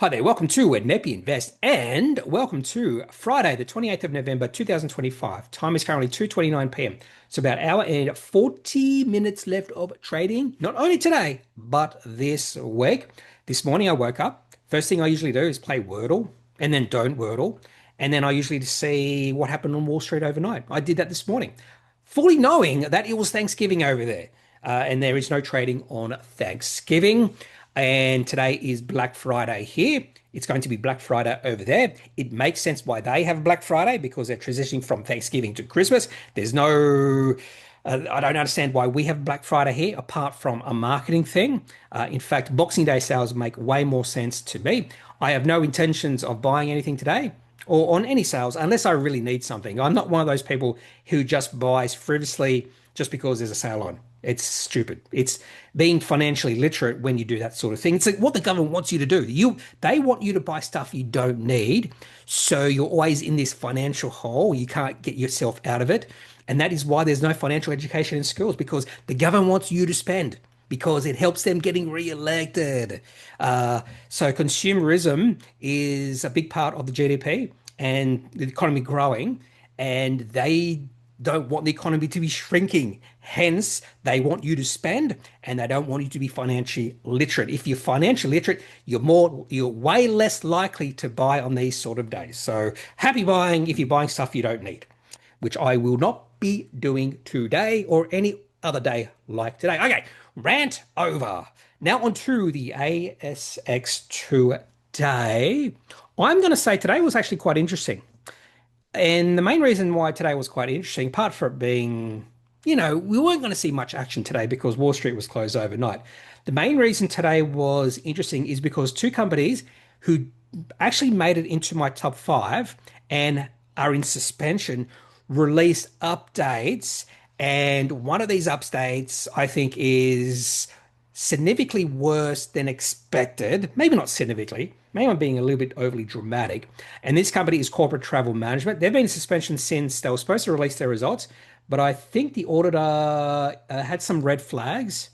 Hi there, welcome to Kneppy Invest and welcome to Friday, the 28th of November, 2025. Time is currently 2:29 p.m. So about an hour and 40 minutes left of trading, not only today, but this week. This morning I woke up. First thing I usually do is play Wordle and then don't Wordle. And then I usually see what happened on Wall Street overnight. I did that this morning, fully knowing that it was Thanksgiving over there. And there is no trading on Thanksgiving. And today is Black Friday here. It's going to be Black Friday over there. It makes sense why they have Black Friday because they're transitioning from Thanksgiving to Christmas. There's no, I don't understand why we have Black Friday here apart from a marketing thing. In fact, Boxing Day sales make way more sense to me. I have no intentions of buying anything today or on any sales unless I really need something. I'm not one of those people who just buys frivolously just because there's a sale on. It's stupid. It's being financially literate when you do that sort of thing. It's like what the government wants you to do. They want you to buy stuff you don't need, so you're always in this financial hole. You can't get yourself out of it. And that is why there's no financial education in schools, because the government wants you to spend because it helps them getting re-elected. So consumerism is a big part of the GDP and the economy growing, and they don't want the economy to be shrinking. Hence, they want you to spend and they don't want you to be financially literate. If you're financially literate, you're way less likely to buy on these sort of days. So happy buying if you're buying stuff you don't need, which I will not be doing today or any other day like today. Okay, rant over. Now on to the ASX today. I'm going to say today was actually quite interesting. And the main reason why today was quite interesting, apart from it being, we weren't going to see much action today because Wall Street was closed overnight. The main reason today was interesting is because two companies who actually made it into my top five and are in suspension released updates. And one of these updates, I think, is significantly worse than expected. Maybe not significantly. Maybe I'm being a little bit overly dramatic. And this company is Corporate Travel Management. They've been in suspension since they were supposed to release their results, but I think the auditor had some red flags,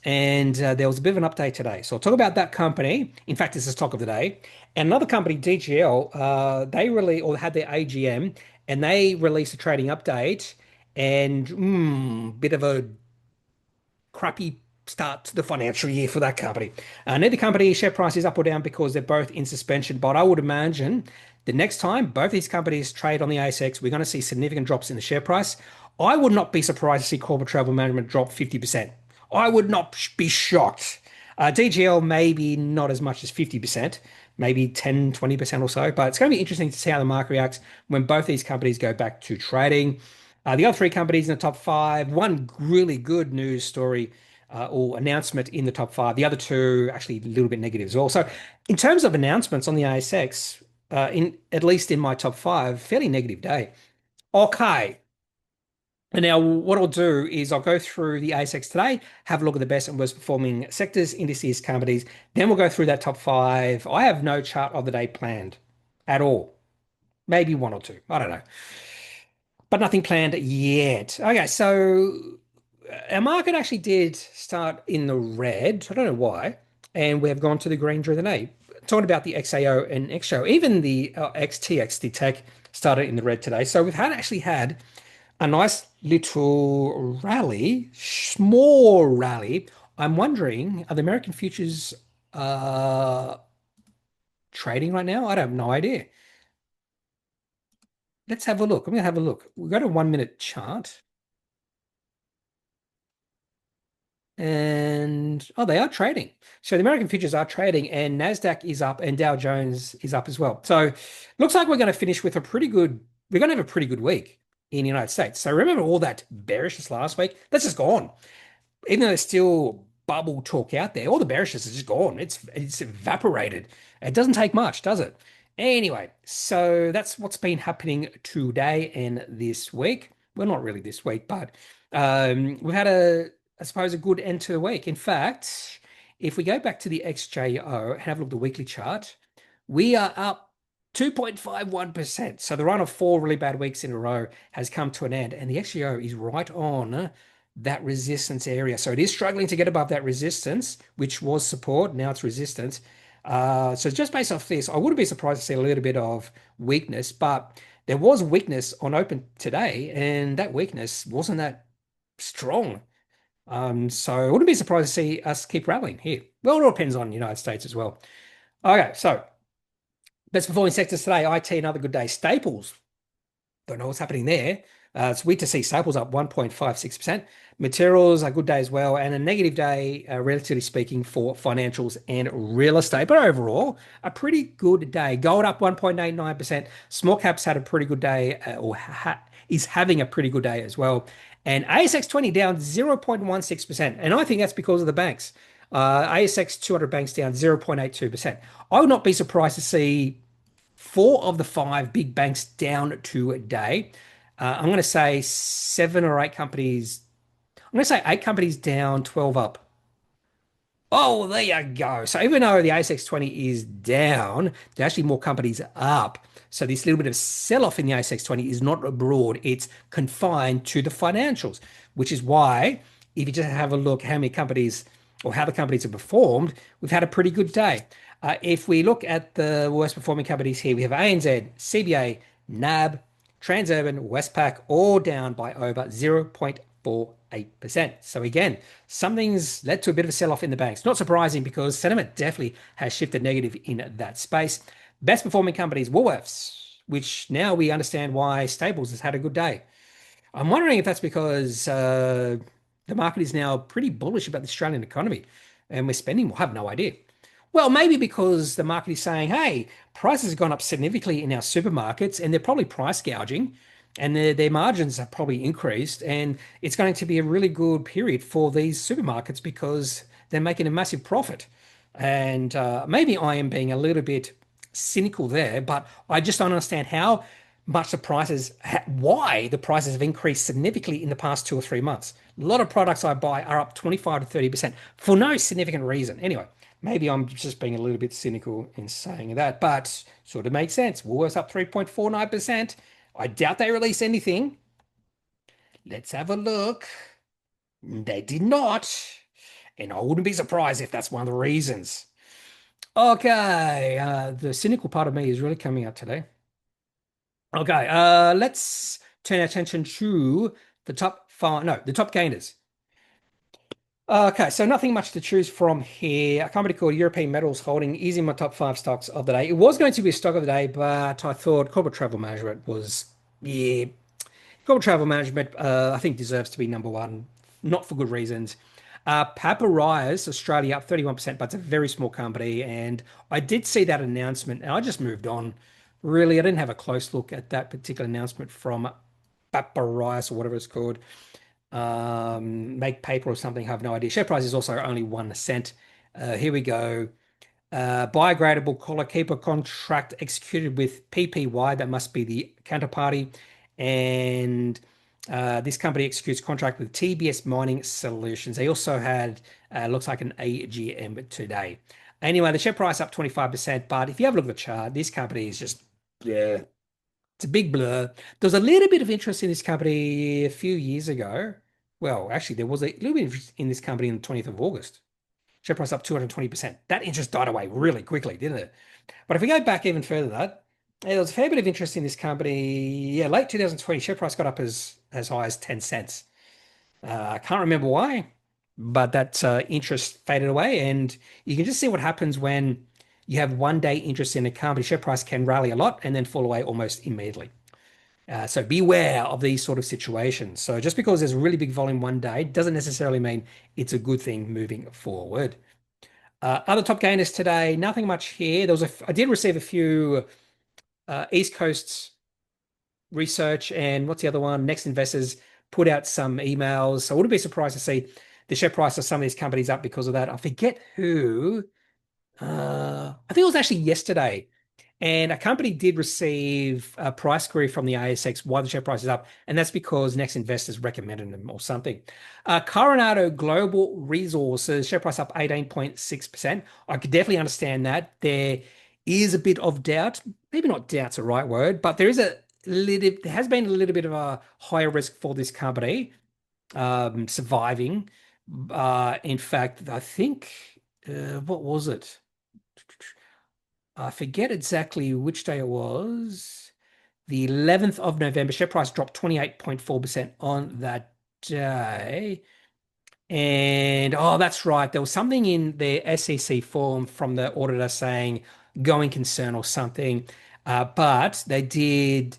and there was a bit of an update today. So I'll talk about that company. In fact, it's the stock of the day. And another company, DGL, they really or had their AGM, and they released a trading update, and bit of a crappy start to the financial year for that company. Neither company share price is up or down because they're both in suspension. But I would imagine the next time both these companies trade on the ASX, we're going to see significant drops in the share price. I would not be surprised to see Corporate Travel Management drop 50%. I would not be shocked. DGL maybe not as much as 50%, maybe 10, 20% or so. But it's going to be interesting to see how the market reacts when both these companies go back to trading. The other three companies in the top five, one really good news story or announcement in the top five. The other two actually a little bit negative as well. So in terms of announcements on the ASX, in at least in my top five, fairly negative day. Okay. And now what I'll do is I'll go through the ASX today, have a look at the best and worst performing sectors, indices, companies. Then we'll go through that top five. I have no chart of the day planned at all. Maybe one or two. I don't know, but nothing planned yet. Okay, so our market actually did start in the red. I don't know why. And we have gone to the green during the day. Talking about the XAO and XO, even the XTX, the tech, started in the red today. So we've actually had a nice little rally, small rally. I'm wondering, are the American futures trading right now? I have no idea. Let's have a look. I'm going to have a look. We've got a 1 minute chart. And oh, they are trading. So the American futures are trading, and Nasdaq is up, and Dow Jones is up as well. So looks like we're going to finish with a pretty good. We're going to have a pretty good week in the United States. So remember all that bearishness last week? That's just gone. Even though there's still bubble talk out there, all the bearishness is just gone. It's evaporated. It doesn't take much, does it? Anyway, so that's what's been happening today and this week. Well, not really this week, but we've had I suppose, a good end to the week. In fact, if we go back to the XJO and have a look at the weekly chart, we are up 2.51%. So the run of four really bad weeks in a row has come to an end, and the XJO is right on that resistance area. So it is struggling to get above that resistance, which was support. Now it's resistance. So just based off this, I wouldn't be surprised to see a little bit of weakness, but there was weakness on open today, and that weakness wasn't that strong. So I wouldn't be surprised to see us keep rallying here. Well, it all depends on the United States as well. Okay, so best performing sectors today, IT, another good day. Staples, don't know what's happening there. It's weird to see Staples up 1.56%. Materials, a good day as well, and a negative day, relatively speaking, for financials and real estate. But overall, a pretty good day. Gold up 1.89%. Small caps had a pretty good day, is having a pretty good day as well. And ASX 20 down 0.16%. And I think that's because of the banks. ASX 200 banks down 0.82%. I would not be surprised to see four of the five big banks down today. I'm going to say seven or eight companies. I'm going to say eight companies down, 12 up. Oh, there you go. So even though the ASX 20 is down, there's actually more companies up. So this little bit of sell-off in the ASX 20 is not abroad. It's confined to the financials, which is why if you just have a look how many companies or how the companies have performed, we've had a pretty good day. If we look at the worst performing companies here, we have ANZ, CBA, NAB, Transurban, Westpac, all down by over 0.48%. So again, something's led to a bit of a sell-off in the banks. Not surprising because sentiment definitely has shifted negative in that space. Best performing companies, Woolworths, which now we understand why Staples has had a good day. I'm wondering if that's because the market is now pretty bullish about the Australian economy and we're spending more. I have no idea. Well, maybe because the market is saying, hey, prices have gone up significantly in our supermarkets and they're probably price gouging and their margins have probably increased. And it's going to be a really good period for these supermarkets because they're making a massive profit. And maybe I am being a little bit cynical there, but I just don't understand how much the prices, why the prices have increased significantly in the past 2 or 3 months. A lot of products I buy are up 25 to 30% for no significant reason. Anyway, maybe I'm just being a little bit cynical in saying that, but sort of makes sense. Woolworths up 3.49%. I doubt they release anything. Let's have a look. They did not. And I wouldn't be surprised if that's one of the reasons. Okay, the cynical part of me is really coming out today. Okay, let's turn our attention to the top five, no, the top gainers. Okay, so nothing much to choose from here. A company called European Metals Holding is in my top five stocks of the day. It was going to be a stock of the day, but I thought corporate travel management was, yeah, corporate travel management, I think deserves to be number one, not for good reasons. Papyrus Australia up 31%, but it's a very small company. And I did see that announcement and I just moved on. Really, I didn't have a close look at that particular announcement from Papyrus or whatever it's called. Make paper or something, I have no idea. Share price is also only 1 cent. Here we go. Biogradable collar keeper contract executed with PPY, that must be the counterparty. And this company executes contract with TBS Mining Solutions. They also had, looks like an AGM today. Anyway, the share price up 25%. But if you have a look at the chart, this company is just, yeah, it's a big blur. There was a little bit of interest in this company a few years ago. Well, actually, there was a little bit of interest in this company on the 20th of August. Share price up 220%. That interest died away really quickly, didn't it? But if we go back even further than that, there was a fair bit of interest in this company. Yeah, late 2020, share price got up as high as 10 cents. I can't remember why, but that interest faded away. And you can just see what happens when you have 1 day interest in a company. Share price can rally a lot and then fall away almost immediately. So beware of these sort of situations. So just because there's a really big volume 1 day doesn't necessarily mean it's a good thing moving forward. Other top gainers today, nothing much here. I did receive a few East Coast research and what's the other one? Next Investors put out some emails. So I wouldn't be surprised to see the share price of some of these companies up because of that. I forget who. I think it was actually yesterday. And a company did receive a price query from the ASX why the share price is up, and that's because Next Investors recommended them or something. Coronado Global Resources, share price up 18.6%. I could definitely understand that. There is a bit of doubt, maybe not doubt's the right word, but there has been a little bit of a higher risk for this company surviving. In fact, I think, what was it? I forget exactly which day it was. The 11th of November, share price dropped 28.4% on that day. And oh, that's right. There was something in the SEC form from the auditor saying going concern or something. But they did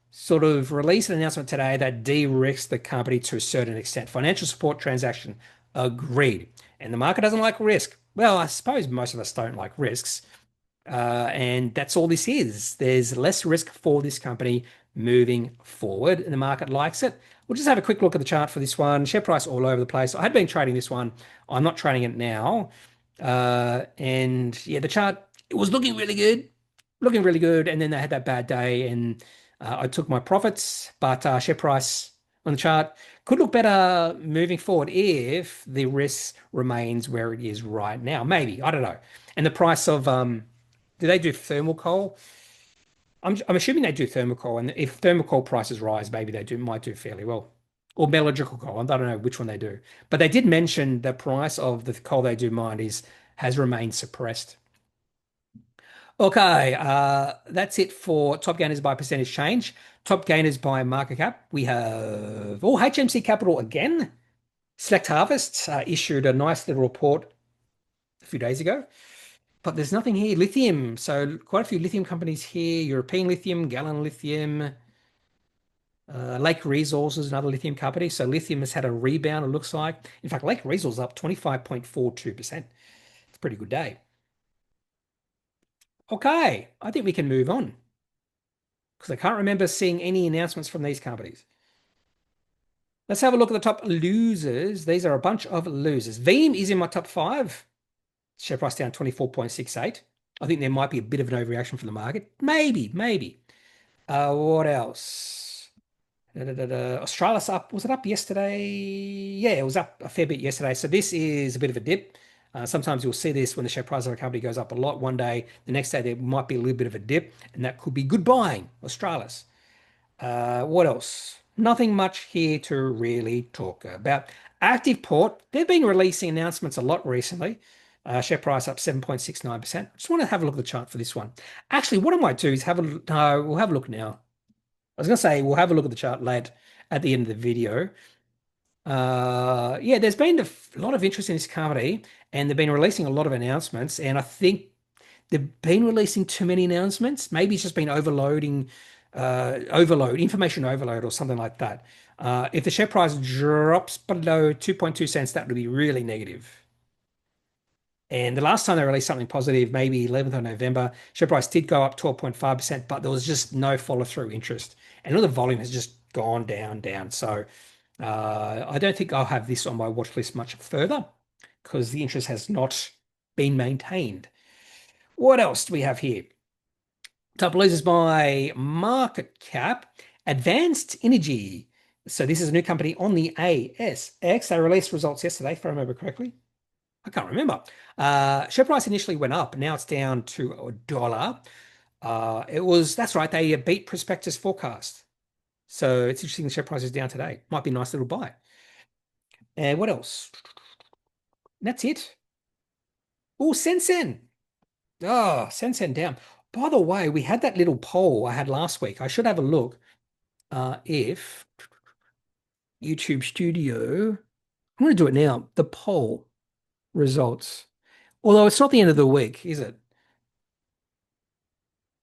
sort of release an announcement today that de-risks the company to a certain extent. Financial support transaction agreed. And the market doesn't like risk. Well, I suppose most of us don't like risks. And that's all this is. There's less risk for this company moving forward, and the market likes it. We'll just have a quick look at the chart for this one. Share price all over the place. I had been trading this one. I'm not trading it now. And yeah, the chart, it was looking really good. And then they had that bad day, and I took my profits, but share price on the chart could look better moving forward if the risk remains where it is right now. Maybe, I don't know. And the price of do they do thermal coal? I'm assuming they do thermal coal, and if thermal coal prices rise, maybe they might do fairly well. Or metallurgical coal. I don't know which one they do. But they did mention the price of the coal they do mine has remained suppressed. Okay, that's it for top gainers by percentage change. Top gainers by market cap. We have HMC Capital again. Select Harvest issued a nice little report a few days ago. But there's nothing here. Lithium. So quite a few lithium companies here. European Lithium, Gallon Lithium, Lake Resources, another lithium company. So lithium has had a rebound, it looks like. In fact, Lake Resources up 25.42%. It's a pretty good day. Okay, I think we can move on because I can't remember seeing any announcements from these companies. Let's have a look at the top losers. These are a bunch of losers. Veem is in my top five. Share price down 24.68. I think there might be a bit of an overreaction from the market. Maybe. What else? Australis up. Was it up yesterday? Yeah, it was up a fair bit yesterday. So this is a bit of a dip. Sometimes you'll see this when the share price of a company goes up a lot one day. The next day there might be a little bit of a dip, and that could be good buying. Australis. What else? Nothing much here to really talk about. Active Port, they've been releasing announcements a lot recently. Share price up 7.69%. Just want to have a look at the chart for this one. Actually, what I might do is we'll have a look now. I was going to say we'll have a look at the chart later at the end of the video. Yeah, there's been a lot of interest in this company, and they've been releasing a lot of announcements, and I think they've been releasing too many announcements. Maybe it's just been information overload or something like that. If the share price drops below 2.2 cents, that would be really negative. And the last time they released something positive, maybe 11th of November, share price did go up 12.5%, but there was just no follow-through interest. And all the volume has just gone down. So I don't think I'll have this on my watch list much further because the interest has not been maintained. What else do we have here? Top losers by market cap. Advanced Energy. So this is a new company on the ASX. They released results yesterday, if I remember correctly. I can't remember. Share price initially went up. Now it's down to $1. That's right. They beat prospectus forecast. So it's interesting the share price is down today. Might be a nice little buy. And what else? That's it. Oh, Sensen. Oh, Sensen down. By the way, we had that little poll I had last week. I should have a look if YouTube Studio. I'm going to do it now. The poll results. Although it's not the end of the week, is it?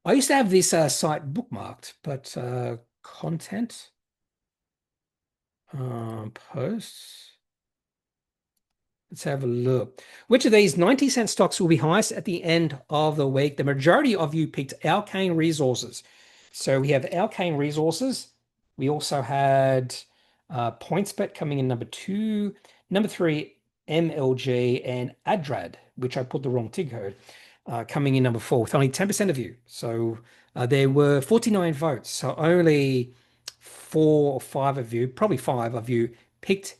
I used to have this site bookmarked, but content, posts. Let's have a look. Which of these 90-cent stocks will be highest at the end of the week? The majority of you picked Alkane Resources. So we have Alkane Resources. We also had PointsBet coming in number 2. Number 3, MLG, and Adrad, which I put the wrong TIG code, coming in number 4 with only 10% of you. So there were 49 votes. So only 4 or 5 of you, probably 5 of you, picked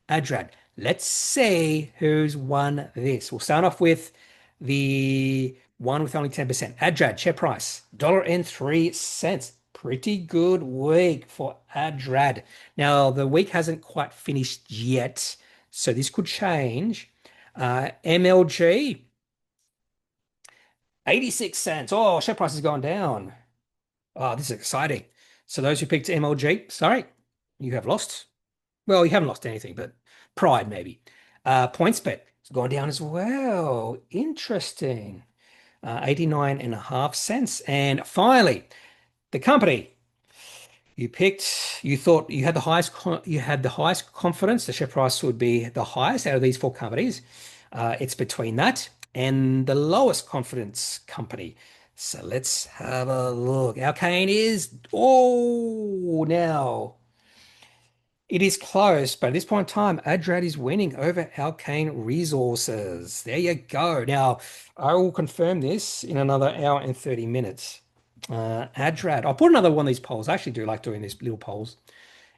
Adrad. Let's see who's won this. We'll start off with the one with only 10%. Adrad, share price, $1.03. Pretty good week for Adrad. Now, the week hasn't quite finished yet, so this could change. MLG, 86 cents. Oh, share price has gone down. Oh, this is exciting. So those who picked MLG, sorry, you have lost. Well, you haven't lost anything, but pride maybe. PointsBet has gone down as well. Interesting. 89 and a half cents. And finally, the company you picked, you thought you had the highest confidence the share price would be the highest out of these four companies. It's between that and the lowest confidence company. So let's have a look. Alkane is, oh, now it is close, but at this point in time, Adrad is winning over Alkane Resources. There you go. Now, I will confirm this in another hour and 30 minutes. Adrad. I'll put another one of these polls. I actually do like doing these little polls.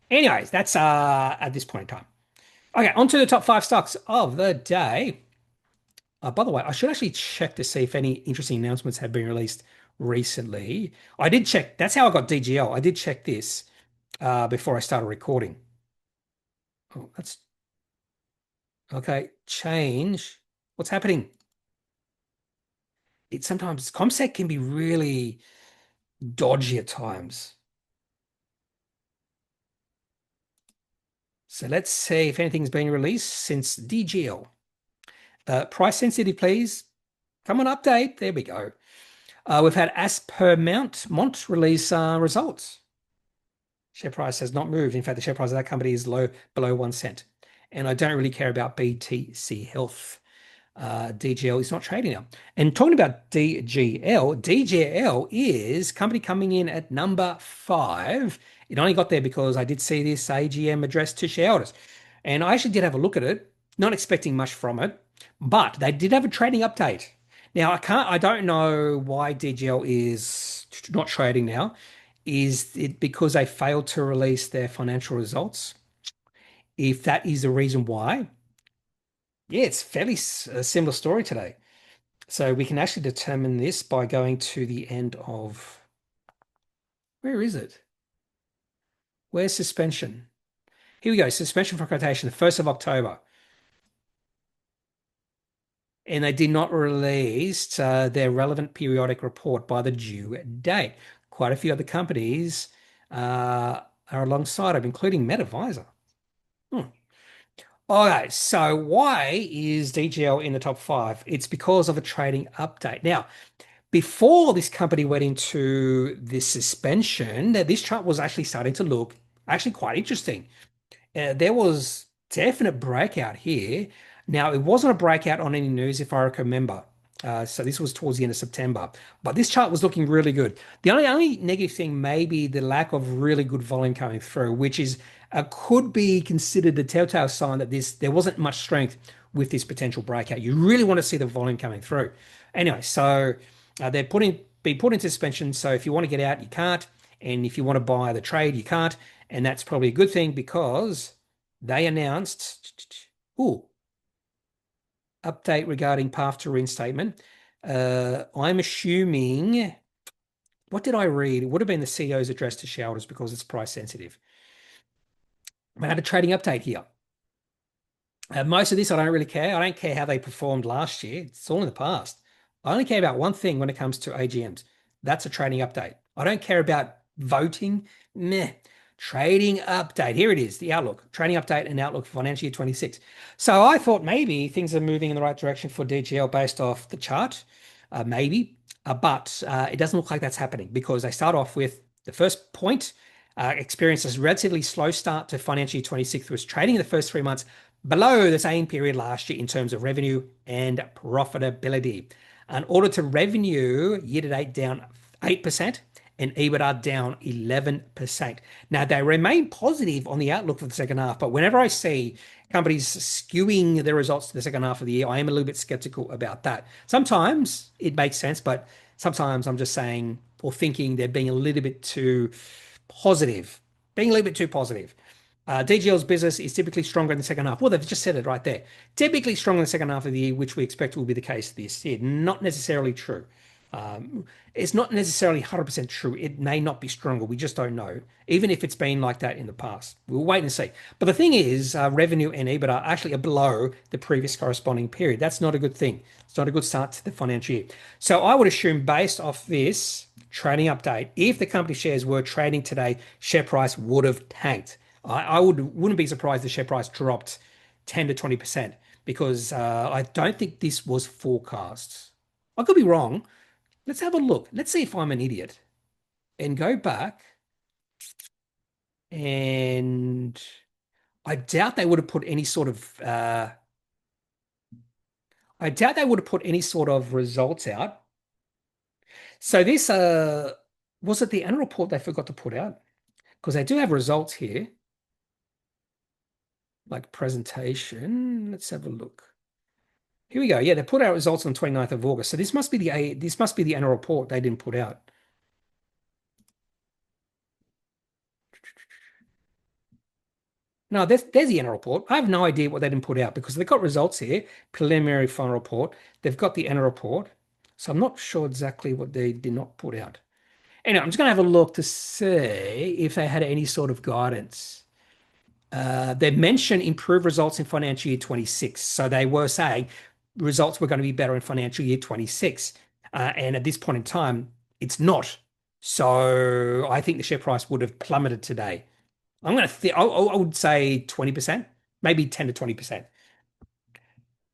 Anyways, that's at this point in time. Okay, on to the top five stocks of the day. By the way, I should actually check to see if any interesting announcements have been released recently. I did check. That's how I got DGL. I did check this before I started recording. Oh, that's okay. Change. What's happening? It sometimes ComSec can be really dodgy at times. So let's see if anything's been released since DGL. Price sensitive, please. Come on, update. There we go. We've had as per Mont release results. Share price has not moved. In fact, the share price of that company is low, below 1 cent. And I don't really care about BTC Health. DGL is not trading now. And talking about DGL is company coming in at number 5. It only got there because I did see this AGM address to shareholders. And I actually did have a look at it, not expecting much from it, but they did have a trading update. Now I don't know why DGL is not trading now. Is it because they failed to release their financial results? If that is the reason why, yeah, it's fairly a similar story today. So we can actually determine this by going to the end of, where is it? Where's suspension? Here we go, suspension for quotation, the 1st of October. And they did not release their relevant periodic report by the due date. Quite a few other companies are alongside of, including MedAdvisor. All right, so why is DGL in the top 5? It's because of a trading update. Now, before this company went into this suspension, this chart was actually starting to look actually quite interesting. There was definite breakout here. Now, it wasn't a breakout on any news, if I can remember. So this was towards the end of September, but this chart was looking really good. The only negative thing may be the lack of really good volume coming through, which is could be considered a telltale sign that there wasn't much strength with this potential breakout. You really want to see the volume coming through. Anyway, so they're being put into suspension. So if you want to get out, you can't, and if you want to buy the trade, you can't, and that's probably a good thing because they announced, update regarding path to reinstatement. I'm assuming, what did I read? It would have been the CEO's address to shareholders because it's price sensitive. I had a trading update here. Most of this, I don't really care. I don't care how they performed last year. It's all in the past. I only care about one thing when it comes to AGMs. That's a trading update. I don't care about voting. Meh. Trading update. Here it is, the outlook. Trading update and outlook for financial year 26. So I thought maybe things are moving in the right direction for DGL based off the chart. Maybe. But it doesn't look like that's happening because they start off with the first point, experienced a relatively slow start to financial year 26, was trading in the first 3 months below the same period last year in terms of revenue and profitability. An audited revenue year to date down 8% and EBITDA down 11%. Now, they remain positive on the outlook for the second half, but whenever I see companies skewing their results to the second half of the year, I am a little bit skeptical about that. Sometimes it makes sense, but sometimes I'm just saying or thinking they're being a little bit too positive, DGL's business is typically stronger in the second half. Well, they've just said it right there. Typically stronger in the second half of the year, which we expect will be the case this year. Not necessarily true. Um, it's not necessarily 100% true. It may not be stronger. We just don't know. Even if it's been like that in the past, we'll wait and see. But the thing is, revenue and EBITDA actually are below the previous corresponding period. That's not a good thing. It's not a good start to the financial year. So I would assume, based off this trading update, if the company shares were trading today, share price would have tanked. I wouldn't be surprised the share price dropped 10 to 20% because I don't think this was forecast. I could be wrong. Let's have a look. Let's see if I'm an idiot and go back. And I doubt they would have put any sort of I doubt they would have put any sort of results out. So this was it the annual report they forgot to put out? Because they do have results here, like presentation. Let's have a look. Here we go. Yeah, they put out results on 29th of August. So this must be the annual report they didn't put out. No, there's the annual report. I have no idea what they didn't put out because they've got results here, preliminary final report. They've got the annual report. So I'm not sure exactly what they did not put out. Anyway, I'm just going to have a look to see if they had any sort of guidance. They mentioned improved results in financial year 26. So they were saying results were going to be better in financial year 26. And at this point in time, it's not. So I think the share price would have plummeted today. I'm going to I would say 20%, maybe 10 to 20%.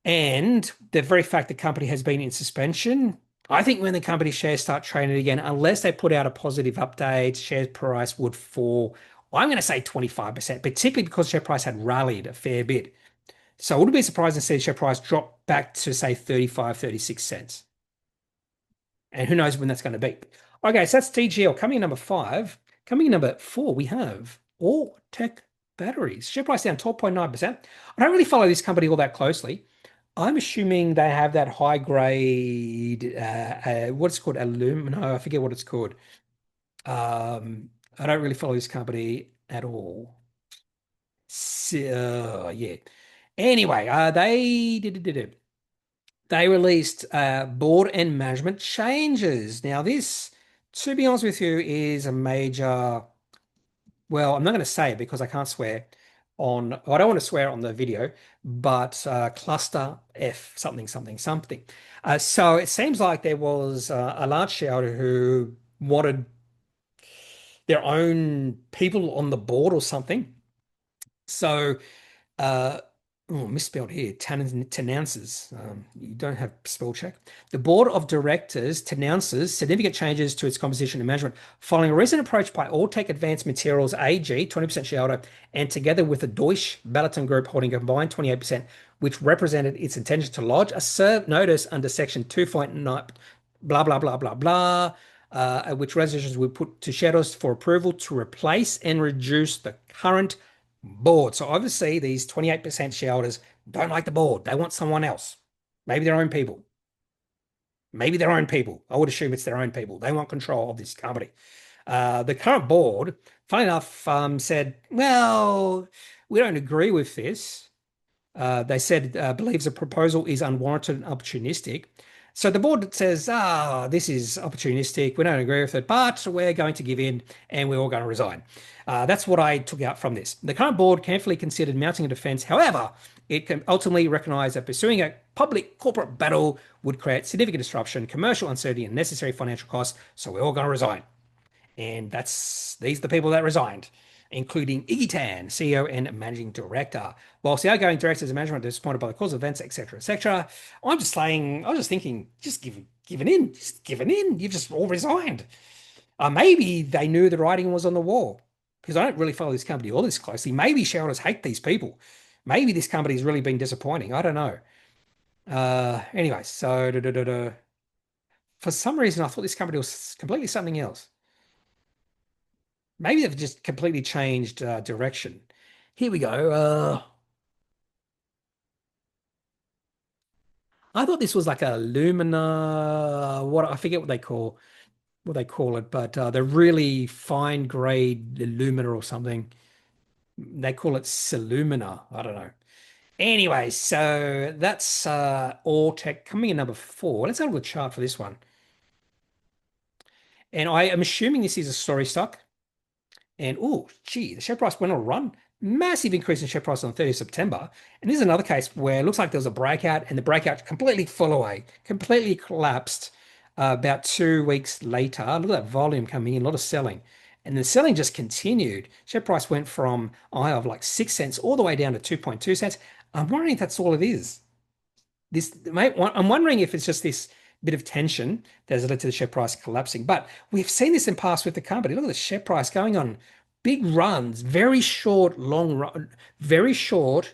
And the very fact the company has been in suspension, I think when the company shares start trading again, unless they put out a positive update, share price would fall. I'm going to say 25%, particularly because share price had rallied a fair bit. So I wouldn't be surprised to see share price drop back to say 35, 36 cents. And who knows when that's going to be. Okay, so that's DGL. Coming in number 5. Coming in number 4, we have Altech Batteries. Share price down 12.9%. I don't really follow this company all that closely. I'm assuming they have that high grade, what's it called? Alumina. I forget what it's called. I don't really follow this company at all. So, yeah. Anyway, they released board and management changes. Now, this, to be honest with you, is a major. Well, I'm not going to say it because I can't swear on. I don't want to swear on the video, but cluster F something something something. So it seems like there was a large shareholder who wanted their own people on the board or something. So uh, oh, misspelled here. Tenounces. You don't have spell check. The board of directors denounces significant changes to its composition and management following a recent approach by Altech Advanced Materials AG, 20% shareholder, and together with the Deutsche Balaton Group holding a combined 28%, which represented its intention to lodge a serve notice under Section 2.9, blah, blah, blah, blah, blah. Which resolutions we put to shareholders for approval to replace and reduce the current board. So obviously these 28% shareholders don't like the board. They want someone else. Maybe their own people. Maybe their own people. I would assume it's their own people. They want control of this company. The current board, funny enough, said, well, we don't agree with this. They said believes the proposal is unwarranted and opportunistic. So the board says, this is opportunistic. We don't agree with it, but we're going to give in and we're all going to resign. That's what I took out from this. The current board carefully considered mounting a defense. However, it can ultimately recognize that pursuing a public corporate battle would create significant disruption, commercial uncertainty, and necessary financial costs. So we're all going to resign. And these are the people that resigned, including Iggy Tan, CEO and Managing Director. Whilst the outgoing directors and management are disappointed by the cause of events, etc., etc., I was just thinking, giving in, just giving in. You've just all resigned. Maybe they knew the writing was on the wall because I don't really follow this company all this closely. Maybe shareholders hate these people. Maybe this company's really been disappointing. I don't know. Anyway, so for some reason, I thought this company was completely something else. Maybe they've just completely changed direction. Here we go. I thought this was like a Lumina. What I forget what they call it, but the really fine grade Lumina or something. They call it Silumina. I don't know. Anyway, so that's all tech coming in number 4. Let's have a look at the chart for this one. And I am assuming this is a story stock. And oh, gee, the share price went on a run. Massive increase in share price on the 30th of September. And this is another case where it looks like there was a breakout and the breakout completely fell away, completely collapsed about 2 weeks later. Look at that volume coming in, a lot of selling. And the selling just continued. Share price went from a high of like 6 cents all the way down to 2.2 cents. I'm wondering if that's all it is. I'm wondering if it's just this bit of tension that has led to the share price collapsing. But we've seen this in past with the company. Look at the share price going on big runs, very short, very short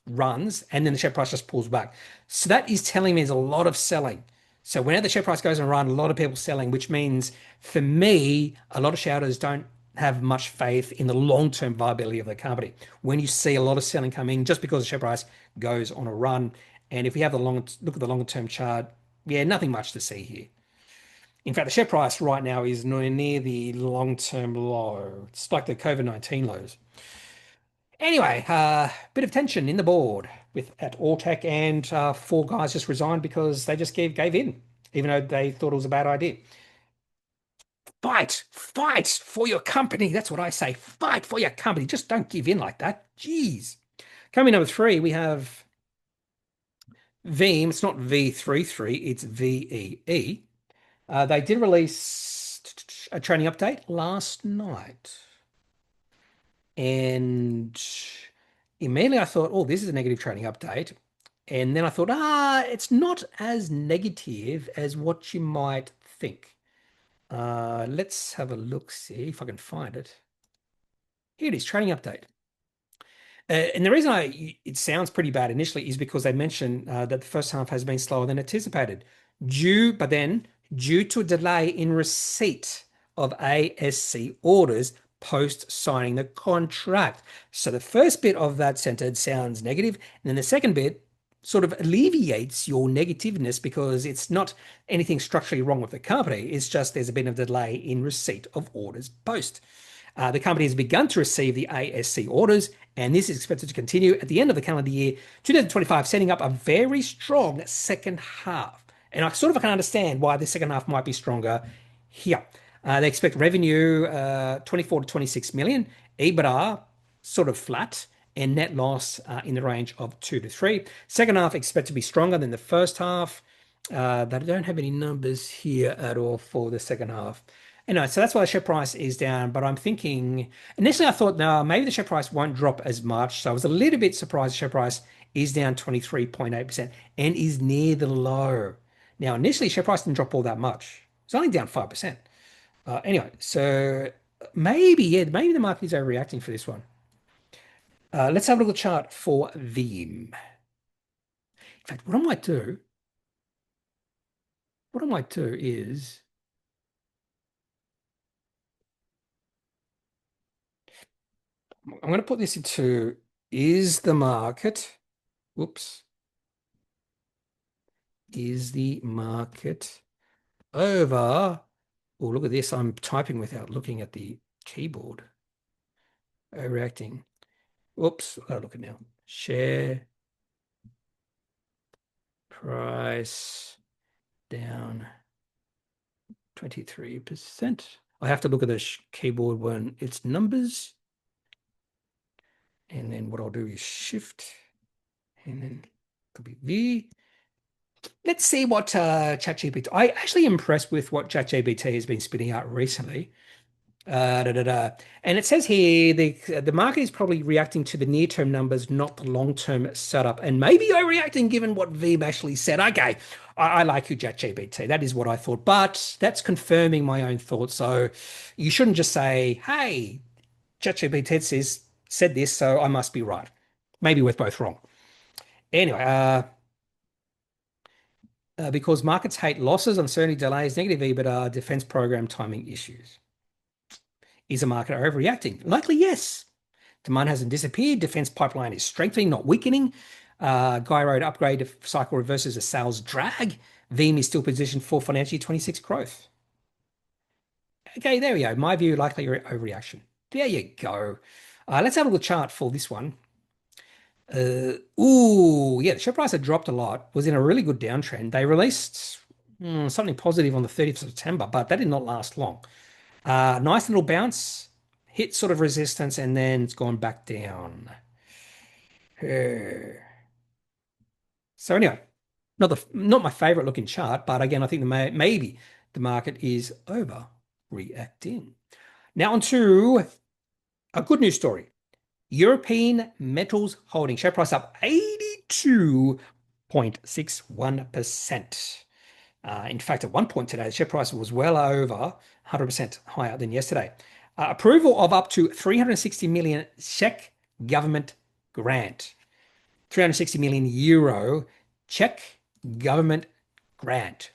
runs, and then the share price just pulls back. So that is telling me there's a lot of selling. So whenever the share price goes on a run, a lot of people selling, which means for me, a lot of shareholders don't have much faith in the long-term viability of the company. When you see a lot of selling coming just because the share price goes on a run, and if we have the long look at the longer term chart, yeah, nothing much to see here. In fact, the share price right now is near the long-term low. It's like the COVID-19 lows. Anyway, bit of tension in the board with at Altech, and four guys just resigned because they just gave in, even though they thought it was a bad idea. Fight for your company. That's what I say. Fight for your company. Just don't give in like that. Jeez. Coming number three, we have Veem. It's not V33, it's VEE. They did release a training update last night. And immediately I thought, oh, this is a negative trading update. And then I thought, it's not as negative as what you might think. Let's have a look, see if I can find it. Here it is, trading update. And the reason it sounds pretty bad initially is because they mentioned that the first half has been slower than anticipated, due to a delay in receipt of ASC orders post signing the contract. So the first bit of that sentence sounds negative, and then the second bit sort of alleviates your negativeness because it's not anything structurally wrong with the company. It's just there's a bit of delay in receipt of orders post. The company has begun to receive the ASC orders, and this is expected to continue at the end of the calendar year 2025, setting up a very strong second half. And I sort of can understand why the second half might be stronger here. They expect revenue 24 to 26 million, EBITDA sort of flat, and net loss in the range of 2 to 3. Second half expected to be stronger than the first half. They don't have any numbers here at all for the second half. Anyway, so that's why the share price is down. But I'm thinking, initially I thought, no, maybe the share price won't drop as much. So I was a little bit surprised the share price is down 23.8% and is near the low. Now, initially, share price didn't drop all that much. It's only down 5%. Anyway, so maybe the market is overreacting for this one. Let's have a look at the chart for Veem. In fact, what I might do is I'm going to put this into is the market over? Oh, look at this. I'm typing without looking at the keyboard. Overreacting. Whoops. I'll look at now. Share price down 23%. I have to look at the keyboard when it's numbers. And then what I'll do is shift, and then it could be V. Let's see what ChatGPT. I actually impressed with what ChatGPT has been spitting out recently. And it says here the market is probably reacting to the near-term numbers, not the long-term setup, and maybe overreacting given what Veem actually said. Okay, I like you, ChatGPT. That is what I thought, but that's confirming my own thoughts. So you shouldn't just say, "Hey, ChatGPT said this, so I must be right." Maybe we're both wrong. Anyway, because markets hate losses, uncertainty, delays, negative EBITDA, defense program timing issues. Is the market overreacting? Likely, yes. Demand hasn't disappeared. Defense pipeline is strengthening, not weakening. Guy Road upgrade cycle reverses a sales drag. Veem is still positioned for financial year 26 growth. Okay, there we go. My view, likely overreaction. There you go. Let's have a look chart for this one. The share price had dropped a lot, was in a really good downtrend. They released something positive on the 30th of September, but that did not last long. Nice little bounce, hit sort of resistance, and then it's gone back down. Uh, So anyway, not my favorite looking chart, but again, I think maybe the market is overreacting. Now on to a good news story. European Metals Holding share price up 82.61%. In fact, at one point today, the share price was well over 100% higher than yesterday. Approval of up to 360 million Czech government grant. 360 million euro Czech government grant.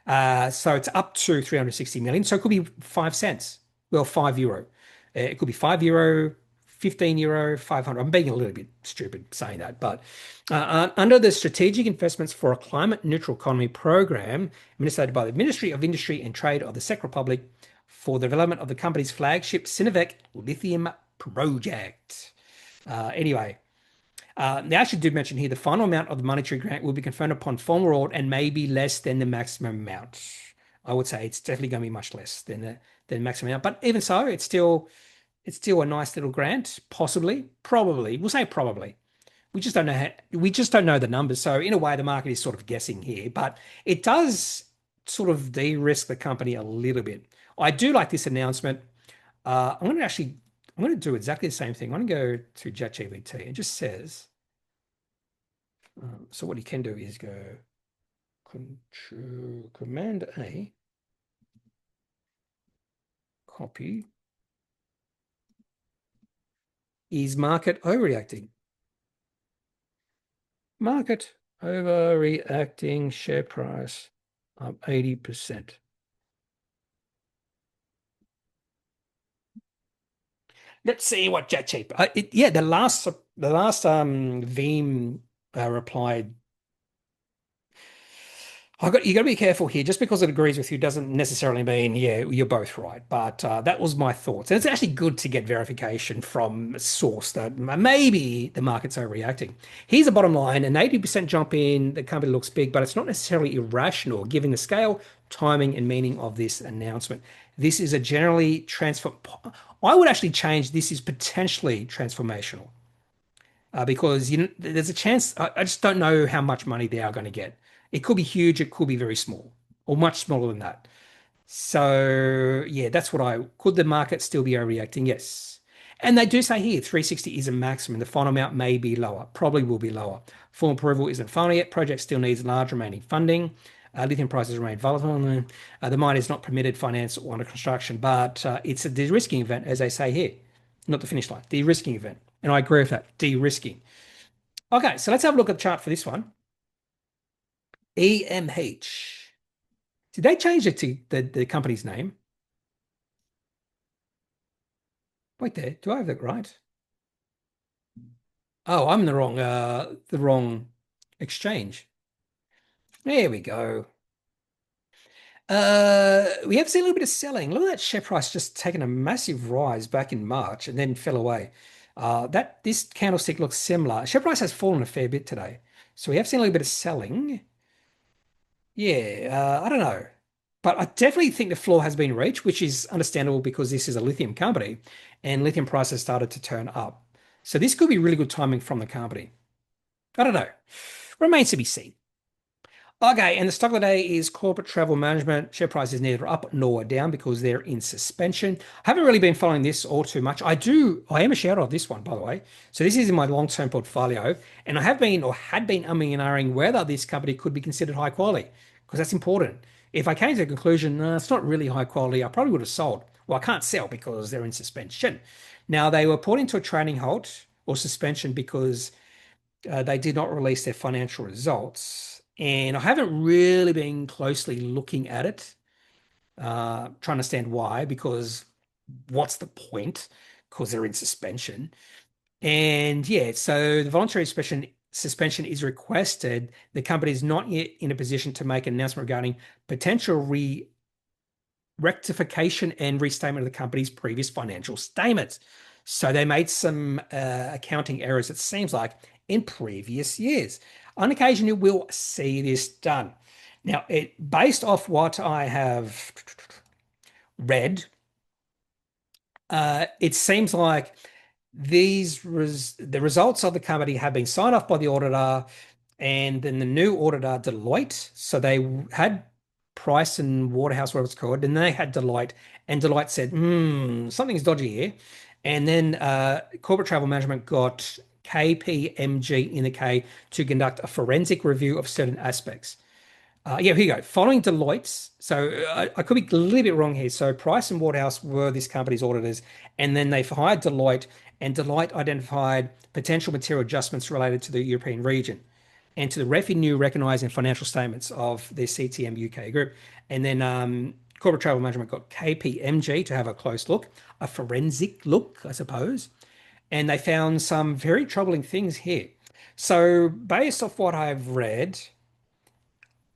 So it's up to 360 million. So it could be 5 cents. Well, 5 euro. It could be 5 euro, 15 euro, 500. I'm being a little bit stupid saying that. But under the Strategic Investments for a Climate Neutral Economy program, administered by the Ministry of Industry and Trade of the Czech Republic for the development of the company's flagship Sinovac lithium project. Anyway, they actually do mention here the final amount of the monetary grant will be conferred upon formal award and may be less than the maximum amount. I would say it's definitely going to be much less than the maximum amount, but even so, it's still a nice little grant, possibly, probably. We'll say probably. We just don't know we just don't know the numbers. So in a way, the market is sort of guessing here, but it does sort of de-risk the company a little bit. I do like this announcement. I'm going to do exactly the same thing. I'm going to go to ChatGPT. It just says, so what you can do is go Command A, copy. Is market overreacting? Market overreacting, share price up 80%. Let's see what ChatGPT. Yeah, the last Veem replied. You got to be careful here. Just because it agrees with you doesn't necessarily mean, yeah, you're both right. But that was my thoughts. And it's actually good to get verification from a source that maybe the market's overreacting. Here's the bottom line: an 80% jump in the company looks big, but it's not necessarily irrational given the scale, timing, and meaning of this announcement. This is a generally transform. I would actually change. This is potentially transformational because there's a chance. I just don't know how much money they are going to get. It could be huge, it could be very small, or much smaller than that. So yeah, that's what could the market still be overreacting? Yes. And they do say here 360 is a maximum. The final amount may be lower, probably will be lower. Full approval isn't final yet. Project still needs large remaining funding. Lithium prices remain volatile. The mine is not permitted finance or under construction, but it's a de-risking event, as they say here. Not the finish line, de-risking event. And I agree with that, de-risking. Okay, so let's have a look at the chart for this one. EMH. Did they change it to the company's name? Wait there. Do I have that right? Oh, I'm the wrong exchange. There we go. We have seen a little bit of selling. Look at that share price just taking a massive rise back in March and then fell away. This candlestick looks similar. Share price has fallen a fair bit today. So we have seen a little bit of selling. Yeah, I don't know. But I definitely think the floor has been reached, which is understandable because this is a lithium company and lithium prices started to turn up. So this could be really good timing from the company. I don't know. Remains to be seen. Okay, and the stock of the day is corporate travel management. Share price is neither up nor down because they're in suspension. I haven't really been following this all too much. I am a shareholder of this one, by the way. So this is in my long-term portfolio. And I have been or had been umming and ahhing whether this company could be considered high quality because that's important. If I came to the conclusion, no, it's not really high quality, I probably would have sold. Well, I can't sell because they're in suspension. Now, they were put into a trading halt or suspension because they did not release their financial results. And I haven't really been closely looking at it, trying to understand why, because what's the point? Because they're in suspension. And yeah, so the voluntary suspension is requested. The company is not yet in a position to make an announcement regarding potential rectification and restatement of the company's previous financial statements. So they made some accounting errors, it seems like, in previous years. On occasion, you will see this done. Now, based off what I have read, it seems like the results of the company have been signed off by the auditor, and then the new auditor, Deloitte. So they had Price and Waterhouse, whatever it's called, and they had Deloitte, and Deloitte said, something's dodgy here. And then Corporate Travel Management got KPMG in the K to conduct a forensic review of certain aspects. Yeah, here you go. Following Deloitte's, so I could be a little bit wrong here. So Price and Waterhouse were this company's auditors, and then they hired Deloitte, and Deloitte identified potential material adjustments related to the European region and to the revenue recognized in financial statements of their CTM UK group. And then Corporate Travel Management got KPMG to have a close look, a forensic look, I suppose. And they found some very troubling things here. So, based off what I've read,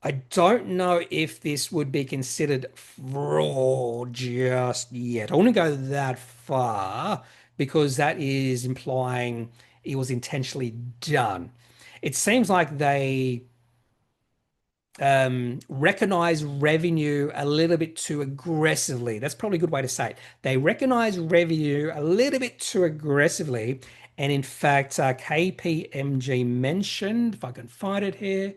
I don't know if this would be considered fraud just yet. I wouldn't go that far because that is implying it was intentionally done. It seems like they recognize revenue a little bit too aggressively. That's probably a good way to say it. They recognize revenue a little bit too aggressively. And in fact, KPMG mentioned, if I can find it here,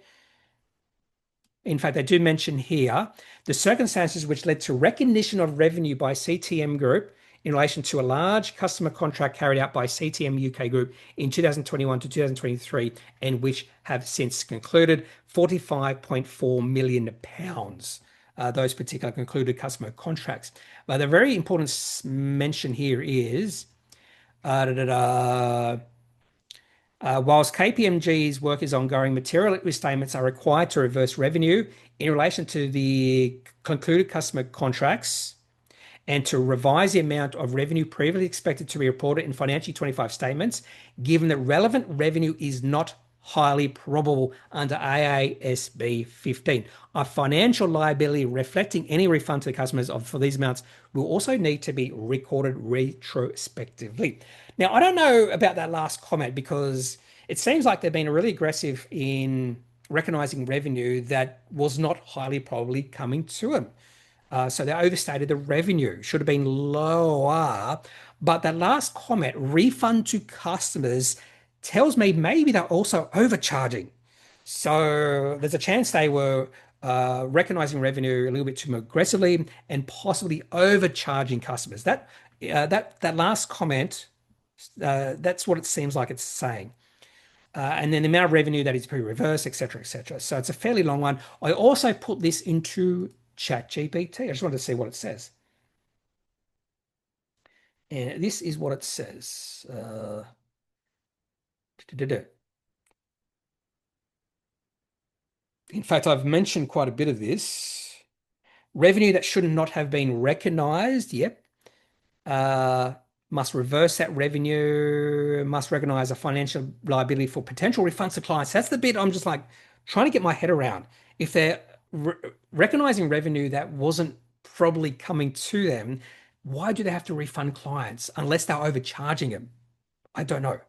in fact, they do mention here the circumstances which led to recognition of revenue by CTM Group in relation to a large customer contract carried out by CTM UK Group in 2021 to 2023 and which have since concluded £45.4 million. Those particular concluded customer contracts. But the very important mention here is da, da, da, whilst KPMG's work is ongoing, material restatements are required to reverse revenue in relation to the concluded customer contracts and to revise the amount of revenue previously expected to be reported in financial 25 statements, given that relevant revenue is not highly probable under AASB 15. A financial liability reflecting any refund to the customers for these amounts will also need to be recorded retrospectively. Now, I don't know about that last comment because it seems like they've been really aggressive in recognizing revenue that was not highly probably coming to them. So they overstated the revenue, should have been lower. But that last comment, refund to customers, tells me maybe they're also overcharging. So there's a chance they were recognizing revenue a little bit too aggressively and possibly overcharging customers. That last comment, that's what it seems like it's saying. And then the amount of revenue that is pre-reverse, etc., etc. So it's a fairly long one. I also put this into ChatGPT. I just wanted to see what it says. And this is what it says. In fact, I've mentioned quite a bit of this. Revenue that should not have been recognized. Yep. Uh, must reverse that revenue, must recognize a financial liability for potential refunds to clients. That's the bit I'm just like trying to get my head around. If they're recognizing revenue that wasn't probably coming to them, why do they have to refund clients unless they're overcharging them? I don't know.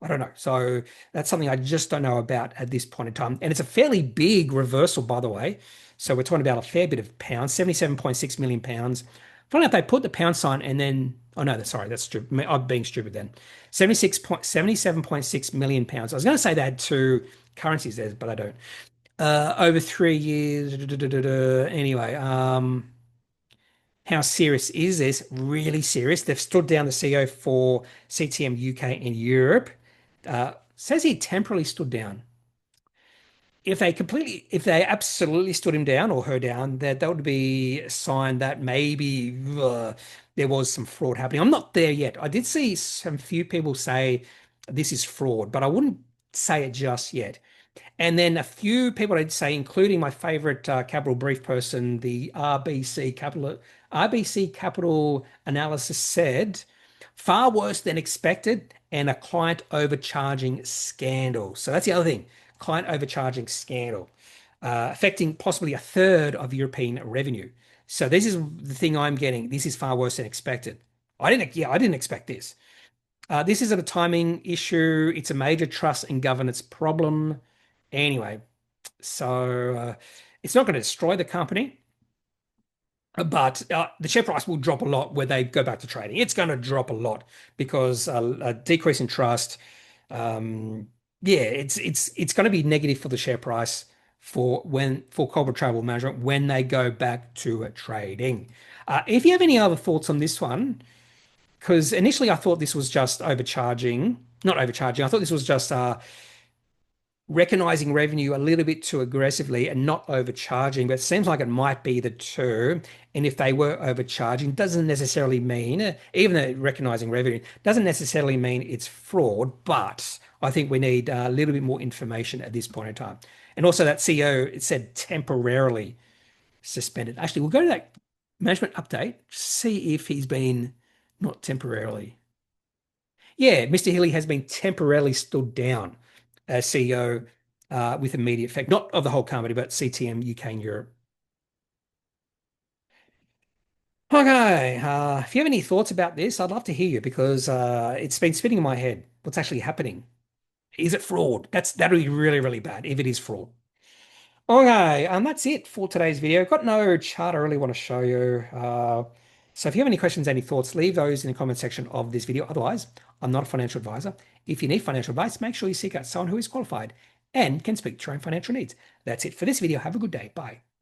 I don't know. So that's something I just don't know about at this point in time. And it's a fairly big reversal, by the way. So we're talking about a fair bit of pounds, 77.6 million pounds. Funny enough, they put the pound sign and then, oh no, sorry, that's stupid. I'm being stupid then. 77.6 million pounds. I was going to say they had two currencies there, but I don't. Over 3 years. Anyway, how serious is this? Really serious. They've stood down the CEO for CTM UK and Europe. Says he temporarily stood down. If they absolutely stood him down or her down, that would be a sign that maybe there was some fraud happening. I'm not there yet. I did see some few people say this is fraud, but I wouldn't say it just yet. And then a few people I'd say, including my favorite Capital Brief person, the RBC Capital Analysis said, far worse than expected and a client overcharging scandal. So that's the other thing, client overcharging scandal, affecting possibly a third of European revenue. So this is the thing I'm getting. This is far worse than expected. I didn't expect this. This isn't a timing issue. It's a major trust and governance problem. Anyway, so It's not going to destroy the company, but the share price will drop a lot when they go back to trading. It's going to drop a lot because a decrease in trust. Um, yeah, it's going to be negative for the share price for corporate travel management when they go back to trading. If you have any other thoughts on this one, because initially I thought this was just overcharging, not overcharging. I thought this was just recognizing revenue a little bit too aggressively and not overcharging, but it seems like it might be the two. And if they were overcharging, doesn't necessarily mean, even though recognizing revenue doesn't necessarily mean it's fraud, but I think we need a little bit more information at this point in time. And also that CEO, it said temporarily suspended. Actually, we'll go to that management update, see if he's been not temporarily. Yeah, Mr. Hilly has been temporarily stood down as CEO with immediate effect, not of the whole company, but CTM UK and Europe. Okay, if you have any thoughts about this, I'd love to hear you because it's been spinning in my head. What's actually happening? Is it fraud? That'll be really, really bad if it is fraud. Okay, that's it for today's video. Got no chart I really want to show you. So if you have any questions, any thoughts, leave those in the comment section of this video. Otherwise, I'm not a financial advisor. If you need financial advice, make sure you seek out someone who is qualified and can speak to your own financial needs. That's it for this video. Have a good day. Bye.